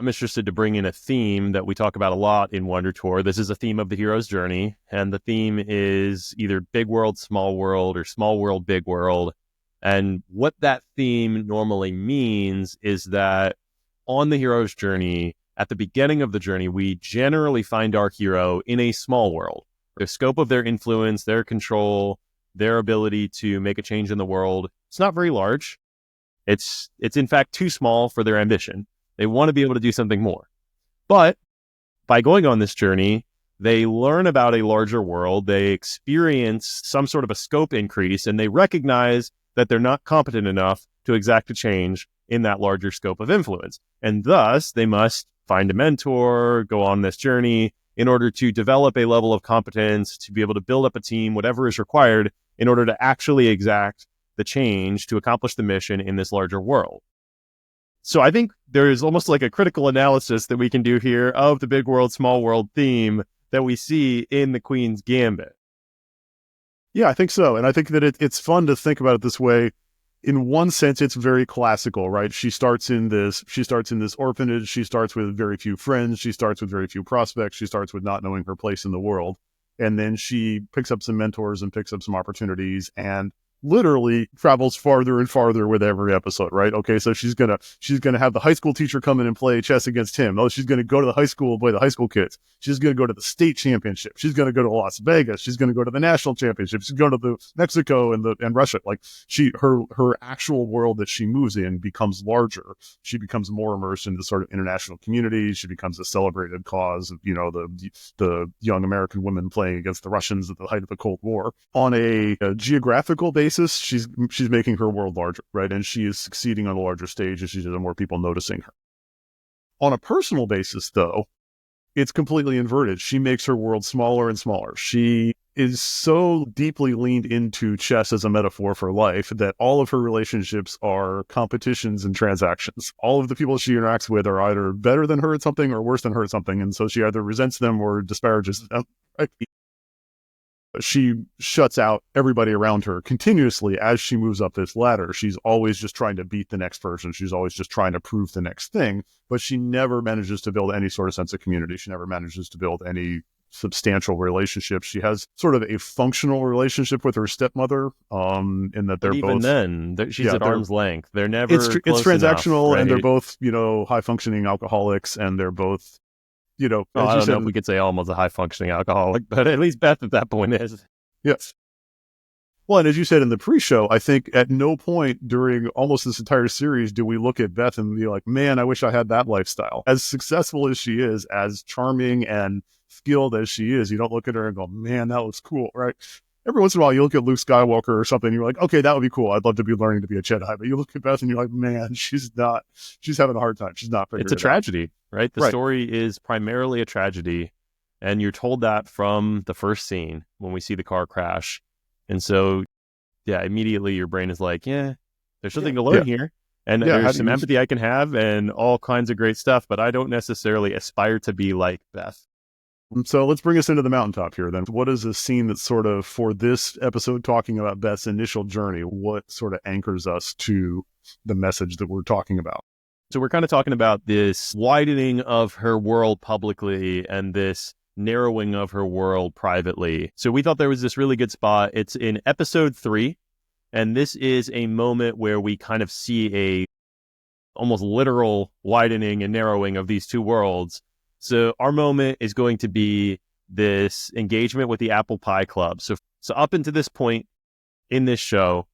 I'm interested to bring in a theme that we talk about a lot in Wonder Tour. This is a theme of the hero's journey, and the theme is either big world, small world, or small world, big world. And what that theme normally means is that on the hero's journey, at the beginning of the journey, we generally find our hero in a small world. The scope of their influence, their control, their ability to make a change in the world, it's not very large. It's in fact too small for their ambition. They want to be able to do something more. But by going on this journey, they learn about a larger world, they experience some sort of a scope increase, and they recognize that they're not competent enough to exact a change in that larger scope of influence. And thus, they must find a mentor, go on this journey in order to develop a level of competence, to be able to build up a team, whatever is required in order to actually exact the change to accomplish the mission in this larger world. So I think there is almost like a critical analysis that we can do here of the big world, small world theme that we see in the Queen's Gambit. Yeah, I think so. And I think that it's fun to think about it this way. In one sense, it's very classical, right? She starts in this orphanage. She starts with very few friends. She starts with very few prospects. She starts with not knowing her place in the world. And then she picks up some mentors and picks up some opportunities and literally travels farther and farther with every episode, right? Okay, so she's gonna have the high school teacher come in and play chess against him. Oh, she's gonna go to the high school and play the high school kids. She's gonna go to the state championship. She's gonna go to Las Vegas. She's gonna go to the national championship. She's going to the Mexico and Russia. Like her actual world that she moves in becomes larger. She becomes more immersed in the sort of international community. She becomes a celebrated cause of, the young American women playing against the Russians at the height of the Cold War. On a geographical basis, she's making her world larger, right? And she is succeeding on a larger stage as she has more people noticing her. On a personal basis, though, it's completely inverted. She makes her world smaller and smaller. She is so deeply leaned into chess as a metaphor for life that all of her relationships are competitions and transactions. All of the people she interacts with are either better than her at something or worse than her at something, and so she either resents them or disparages them, right? She shuts out everybody around her continuously as she moves up this ladder. She's always just trying to beat the next person. She's always just trying to prove the next thing, but she never manages to build any sort of sense of community. She never manages to build any substantial relationships. She has sort of a functional relationship with her stepmother, in that they're but even both, then, she's at arm's length. They're never it's transactional, enough, right? and they're both, high functioning alcoholics, and they're both, I don't know if we could say Alma's a high-functioning alcoholic, but at least Beth at that point is. Yes. Well, and as you said in the pre-show, I think at no point during almost this entire series do we look at Beth and be like, man, I wish I had that lifestyle. As successful as she is, as charming and skilled as she is, you don't look at her and go, man, that looks cool, right? Every once in a while, you look at Luke Skywalker or something, and you're like, okay, that would be cool. I'd love to be learning to be a Jedi. But you look at Beth and you're like, man, she's having a hard time. She's not figuring it out. It's a tragedy, right? The story is primarily a tragedy. And you're told that from the first scene when we see the car crash. And so, yeah, immediately your brain is like, yeah, there's something to learn here. And there's some empathy I can have and all kinds of great stuff, but I don't necessarily aspire to be like Beth. So let's bring us into the mountaintop here then. What is a scene that's sort of, for this episode talking about Beth's initial journey, what sort of anchors us to the message that we're talking about? So we're kind of talking about this widening of her world publicly and this narrowing of her world privately. So we thought there was this really good spot. It's in episode 3, and this is a moment where we kind of see a almost literal widening and narrowing of these two worlds. So our moment is going to be this engagement with the Apple Pie Club. So up until this point in this show,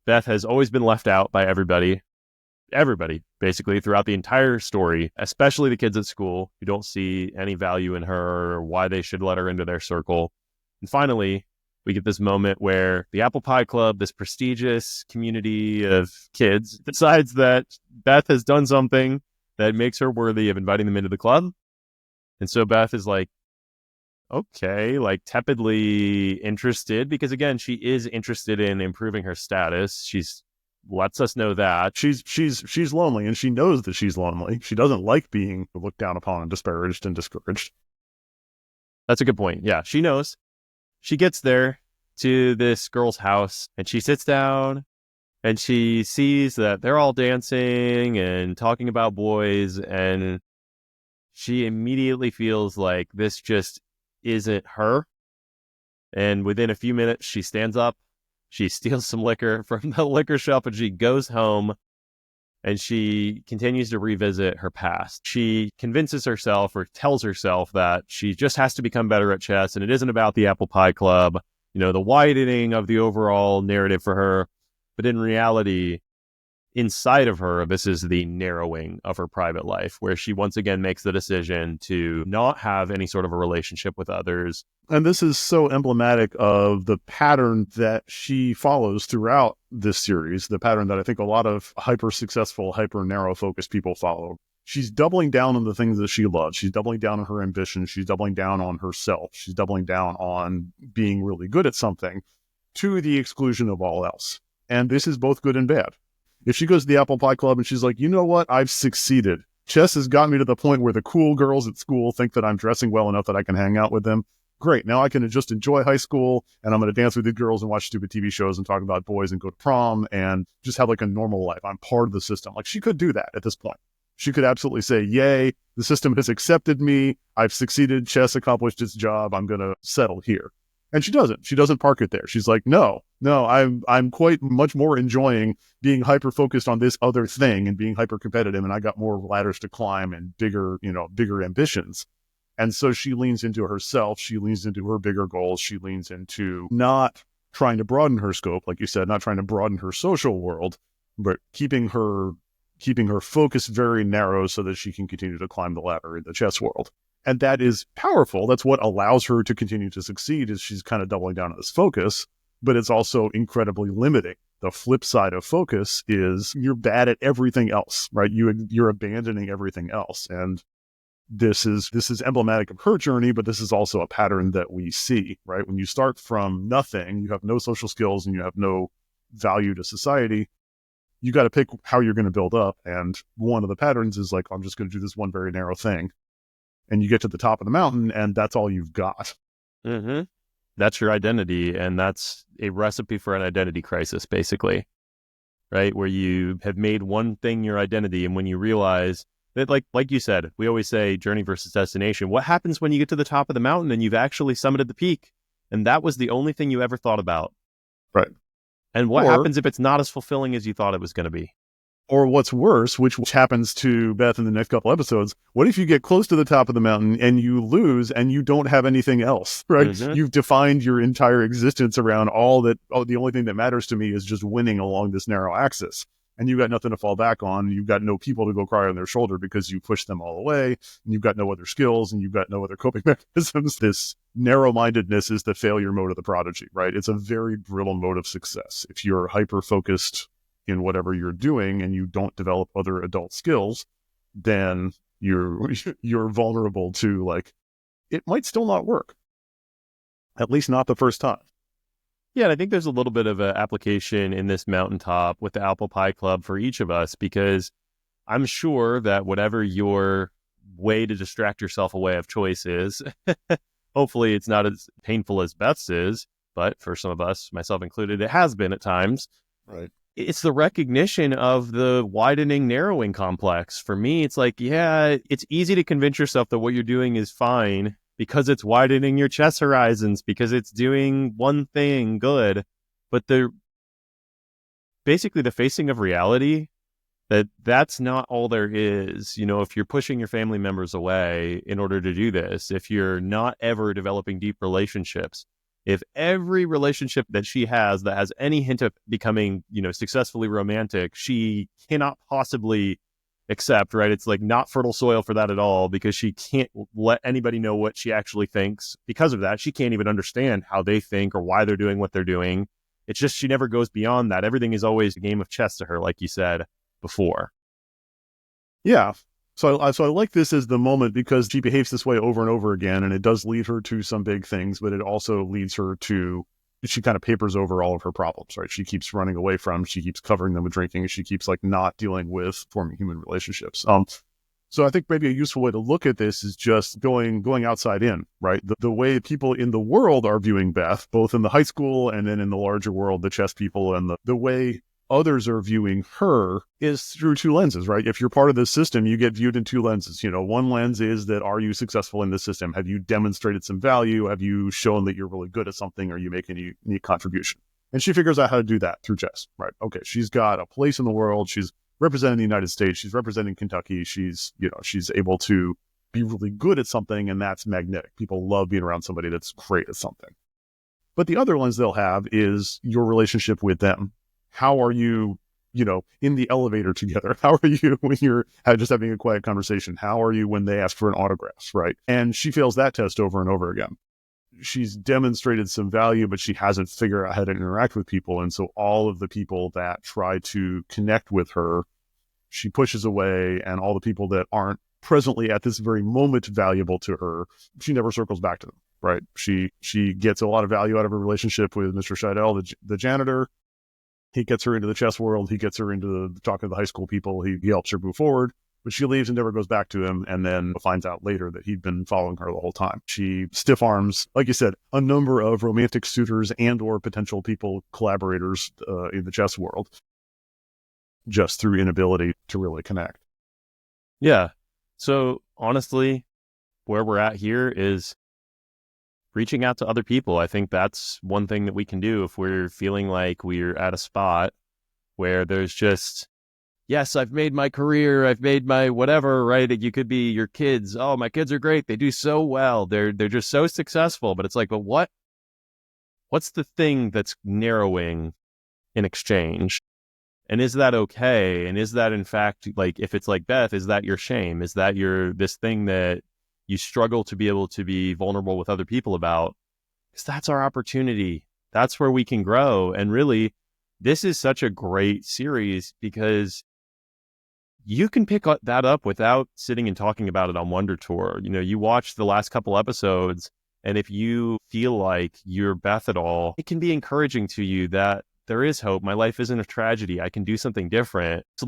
Beth has always been left out by everybody basically throughout the entire story, especially the kids at school who don't see any value in her or why they should let her into their circle. And finally, we get this moment where the Apple Pie Club, this prestigious community of kids, decides that Beth has done something that makes her worthy of inviting them into the club. And so Beth is like, okay, like tepidly interested, because again, she is interested in improving her status. She's lets us know that she's lonely, and she knows that she's lonely. She doesn't like being looked down upon and disparaged and discouraged. That's a good point. Yeah, she knows. She gets there to this girl's house and she sits down and she sees that they're all dancing and talking about boys, and she immediately feels like this just isn't her. And within a few minutes, she stands up, she steals some liquor from the liquor shop, and she goes home and she continues to revisit her past. She convinces herself or tells herself that she just has to become better at chess, and it isn't about the apple pie club, the widening of the overall narrative for her. But in reality, inside of her, this is the narrowing of her private life, where she once again makes the decision to not have any sort of a relationship with others. And this is so emblematic of the pattern that she follows throughout this series, the pattern that I think a lot of hyper-successful, hyper-narrow-focused people follow. She's doubling down on the things that she loves. She's doubling down on her ambition. She's doubling down on herself. She's doubling down on being really good at something to the exclusion of all else. And this is both good and bad. If she goes to the apple pie club and she's like, you know what, I've succeeded. Chess has gotten me to the point where the cool girls at school think that I'm dressing well enough that I can hang out with them. Great. Now I can just enjoy high school, and I'm going to dance with the girls and watch stupid TV shows and talk about boys and go to prom and just have like a normal life. I'm part of the system. Like, she could do that at this point. She could absolutely say, yay, the system has accepted me. I've succeeded. Chess accomplished its job. I'm going to settle here. And she doesn't. She doesn't park it there. She's like, no, I'm quite much more enjoying being hyper focused on this other thing and being hyper competitive. And I got more ladders to climb and bigger ambitions. And so she leans into herself. She leans into her bigger goals. She leans into not trying to broaden her scope, like you said, not trying to broaden her social world, but keeping her focus very narrow so that she can continue to climb the ladder in the chess world. And that is powerful. That's what allows her to continue to succeed, is she's kind of doubling down on this focus, but it's also incredibly limiting. The flip side of focus is you're bad at everything else, right? You're abandoning everything else. And this is emblematic of her journey, but this is also a pattern that we see, right? When you start from nothing, you have no social skills and you have no value to society, you got to pick how you're going to build up. And one of the patterns is like, I'm just going to do this one very narrow thing. And you get to the top of the mountain and that's all you've got. Mm-hmm. That's your identity. And that's a recipe for an identity crisis, basically, right? Where you have made one thing your identity. And when you realize that, like you said, we always say journey versus destination. What happens when you get to the top of the mountain and you've actually summited the peak? And that was the only thing you ever thought about. Right. And what happens if it's not as fulfilling as you thought it was going to be? Or what's worse, which happens to Beth in the next couple episodes, what if you get close to the top of the mountain and you lose and you don't have anything else, right? Mm-hmm. You've defined your entire existence around the only thing that matters to me is just winning along this narrow axis. And you've got nothing to fall back on. You've got no people to go cry on their shoulder because you pushed them all away. And you've got no other skills and you've got no other coping mechanisms. This narrow-mindedness is the failure mode of the prodigy, right? It's a very brittle mode of success. If you're hyper-focused in whatever you're doing and you don't develop other adult skills, then you're vulnerable to, like, it might still not work. At least not the first time. Yeah, and I think there's a little bit of an application in this mountaintop with the Apple Pie Club for each of us, because I'm sure that whatever your way to distract yourself away of choice is, hopefully it's not as painful as Beth's is, but for some of us, myself included, it has been at times. Right. It's the recognition of the widening, narrowing complex. For me, it's like, yeah, it's easy to convince yourself that what you're doing is fine because it's widening your chess horizons, because it's doing one thing good. But basically the facing of reality, that's not all there is. If you're pushing your family members away in order to do this, if you're not ever developing deep relationships, if every relationship that she has that has any hint of becoming, successfully romantic, she cannot possibly accept, right? It's like not fertile soil for that at all, because she can't let anybody know what she actually thinks. Because of that, she can't even understand how they think or why they're doing what they're doing. It's just she never goes beyond that. Everything is always a game of chess to her, like you said before. Yeah. So I like this as the moment because she behaves this way over and over again, and it does lead her to some big things, but it also leads her to, she kind of papers over all of her problems, right? She keeps running away from, she keeps covering them with drinking, she keeps like not dealing with forming human relationships. So I think maybe a useful way to look at this is just going outside in, right? The way people in the world are viewing Beth, both in the high school and then in the larger world, the chess people, and the way others are viewing her is through two lenses, right? If you're part of this system, you get viewed in two lenses. One lens is that, are you successful in this system? Have you demonstrated some value? Have you shown that you're really good at something? Are you making a unique contribution? And she figures out how to do that through chess, right? Okay, she's got a place in the world. She's representing the United States. She's representing Kentucky. She's able to be really good at something, and that's magnetic. People love being around somebody that's great at something. But the other lens they'll have is your relationship with them. How are you, in the elevator together? How are you when you're just having a quiet conversation? How are you when they ask for an autograph, right? And she fails that test over and over again. She's demonstrated some value, but she hasn't figured out how to interact with people. And so all of the people that try to connect with her, she pushes away, and all the people that aren't presently at this very moment valuable to her, she never circles back to them, right? She gets a lot of value out of her relationship with Mr. Scheidel, the janitor. He gets her into the chess world. He gets her into talking to the high school people. He helps her move forward, but she leaves and never goes back to him, and then finds out later that he'd been following her the whole time. She stiff arms, like you said, a number of romantic suitors and or potential people, collaborators in the chess world, just through inability to really connect. Yeah. So honestly, where we're at here is reaching out to other people. I think that's one thing that we can do if we're feeling like we're at a spot where there's just, yes, I've made my career, I've made my whatever, right? You could be your kids. Oh, my kids are great. They do so well. They're just so successful. But it's like, but what's the thing that's narrowing in exchange? And is that okay? And is that in fact, like, if it's like Beth, is that your shame? Is that this thing that you struggle to be able to be vulnerable with other people about? Because that's our opportunity. That's where we can grow. And really, this is such a great series because you can pick that up without sitting and talking about it on Wonder Tour. You watch the last couple episodes, and if you feel like you're Beth at all, it can be encouraging to you that there is hope. My life isn't a tragedy. I can do something different. So